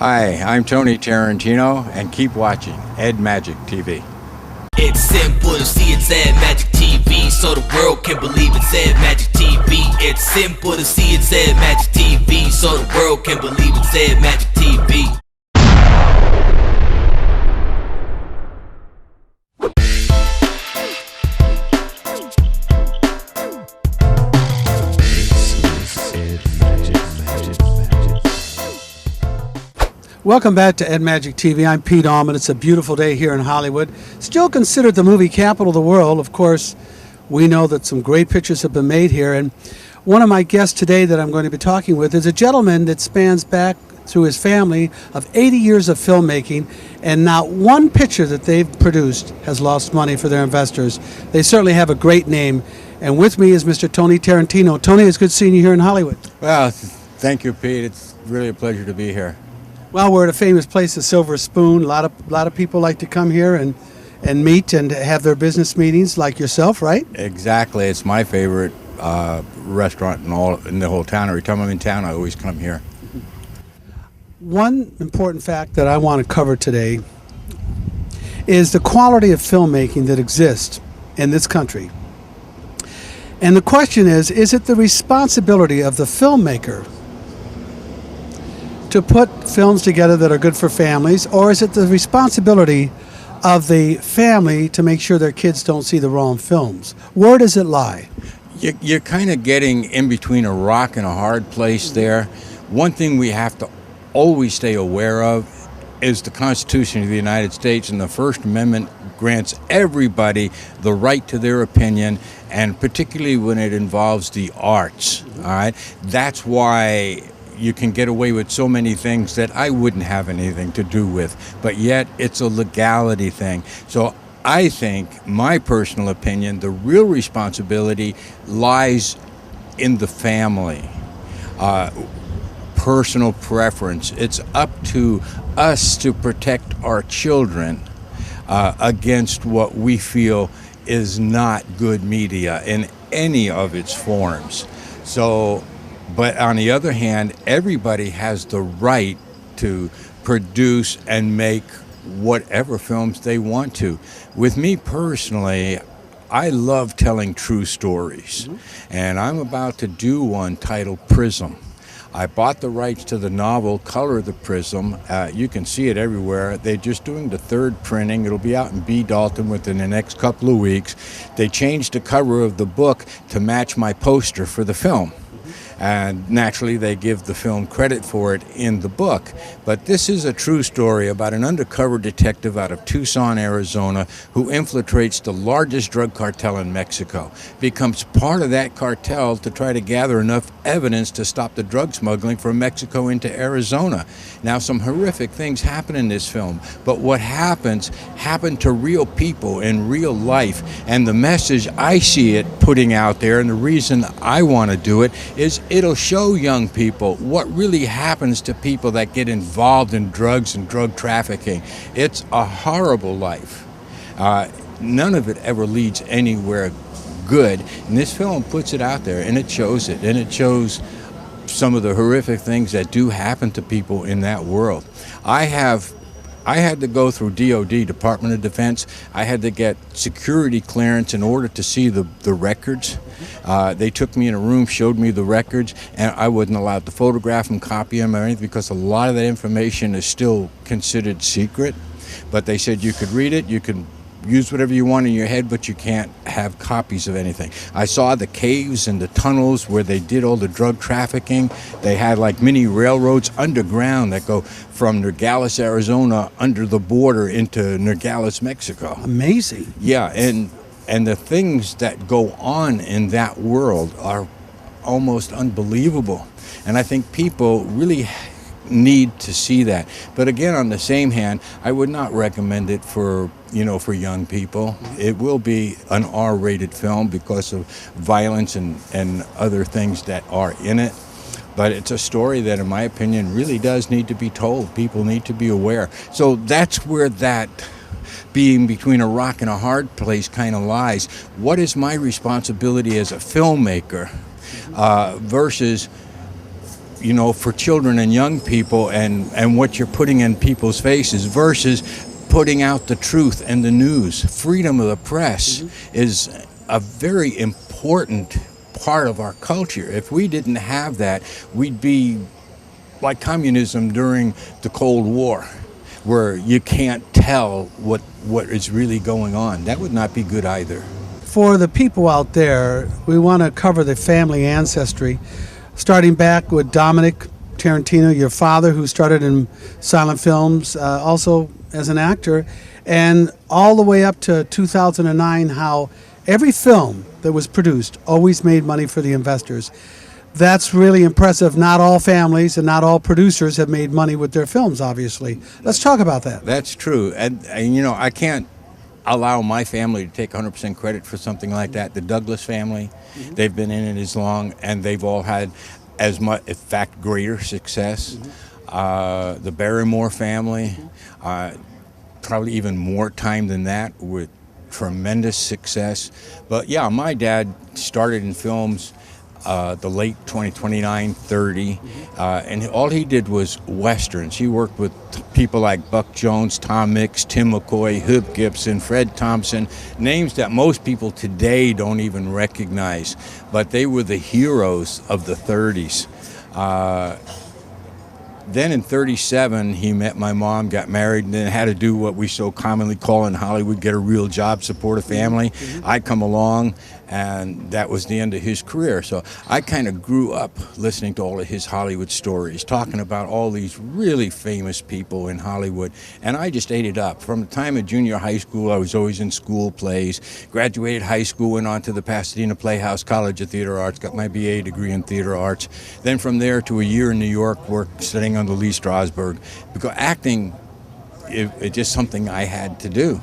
Hi, I'm Tony Tarantino, and keep watching Ed Magic TV. It's simple to see it's Ed Magic TV, so the world can believe it's Ed Magic TV. It's simple to see it's Ed Magic TV, so the world can believe it's Ed Magic TV. Welcome back to Ed Magic TV. I'm Pete Allman. It's a beautiful day here in Hollywood. Still considered the movie capital of the world. Of course, we know that some great pictures have been made here. And one of my guests today that I'm going to be talking with is a gentleman that spans back through his family of 80 years of filmmaking, and not one picture that they've produced has lost money for their investors. They certainly have a great name. And with me is Mr. Tony Tarantino. Tony, it's good seeing you here in Hollywood. Well, thank you, Pete. It's really a pleasure to be here. Well, we're at a famous place, the Silver Spoon. A lot of people like to come here and meet and have their business meetings, like yourself, right? Exactly. It's my favorite restaurant in the whole town. Every time I'm in town, I always come here. One important fact that I want to cover today is the quality of filmmaking that exists in this country. And the question is it the responsibility of the filmmaker to put films together that are good for families, or is it the responsibility of the family to make sure their kids don't see the wrong films? Where does it lie? You're kind of getting in between a rock and a hard place there. One thing we have to always stay aware of is the Constitution of the United States, and the First Amendment grants everybody the right to their opinion, and particularly when it involves the arts. All right, that's why you can get away with so many things that I wouldn't have anything to do with, but yet it's a legality thing. So I think, my personal opinion, the real responsibility lies in the family. Personal preference. It's up to us to protect our children against what we feel is not good media in any of its forms. But on the other hand, everybody has the right to produce and make whatever films they want to. With me personally, I love telling true stories. And I'm about to do one titled Prism. I bought the rights to the novel Color of the Prism. You can see it everywhere. They're just doing the third printing. It'll be out in B. Dalton within the next couple of weeks. They changed the cover of the book to match my poster for the film. And naturally, they give the film credit for it in the book. But this is a true story about an undercover detective out of Tucson, Arizona, who infiltrates the largest drug cartel in Mexico, becomes part of that cartel to try to gather enough evidence to stop the drug smuggling from Mexico into Arizona. Now, some horrific things happen in this film, but what happens to real people in real life. And the message I see it putting out there, and the reason I want to do it, is it'll show young people what really happens to people that get involved in drugs and drug trafficking. It's a horrible life. None of it ever leads anywhere good. And this film puts it out there, and it shows it. And it shows some of the horrific things that do happen to people in that world. I had to go through DOD, Department of Defense. I had to get security clearance in order to see the records. They took me in a room, showed me the records, and I wasn't allowed to photograph them, copy them, or anything, because a lot of that information is still considered secret. But they said you could read it, you can use whatever you want in your head, but you can't have copies of anything. I saw the caves and the tunnels where they did all the drug trafficking. They had like mini railroads underground that go from Nogales, Arizona, under the border into Nogales, Mexico. Amazing. Yeah, and the things that go on in that world are almost unbelievable. And I think people really need to see that. But again, on the same hand, I would not recommend it for young people. It will be an R-rated film because of violence and other things that are in it. But it's a story that, in my opinion, really does need to be told. People need to be aware. So that's where that being between a rock and a hard place kind of lies. What is my responsibility as a filmmaker versus for children and young people, and what you're putting in people's faces versus putting out the truth and the news. Freedom of the press is a very important part of our culture. If we didn't have that, we'd be like communism during the Cold War, where you can't tell what is really going on. That would not be good either. For the people out there, we want to cover the family ancestry, starting back with Dominic Tarantino, your father, who started in silent films, also as an actor, and all the way up to 2009, how every film that was produced always made money for the investors. That's really impressive. Not all families and not all producers have made money with their films, obviously. Let's talk about that. That's true. And I can't allow my family to take 100% credit for something like that. The Douglas family, they've been in it as long, and they've all had as much, in fact, greater success. The Barrymore family, probably even more time than that, with tremendous success. But yeah, my dad started in films the late 29, 30, and all he did was westerns. He worked with people like Buck Jones, Tom Mix, Tim McCoy, Hub Gibson, Fred Thompson, names that most people today don't even recognize, but they were the heroes of the 30s. Then in 37, he met my mom, got married, and then had to do what we so commonly call in Hollywood, get a real job, support a family. I come along, and that was the end of his career. So I kind of grew up listening to all of his Hollywood stories, talking about all these really famous people in Hollywood, and I just ate it up. From the time of junior high school, I was always in school plays. Graduated high school, went on to the Pasadena Playhouse College of Theater Arts, got my BA degree in theater arts. Then from there to a year in New York, worked studying under Lee Strasberg, because acting, it's just something I had to do.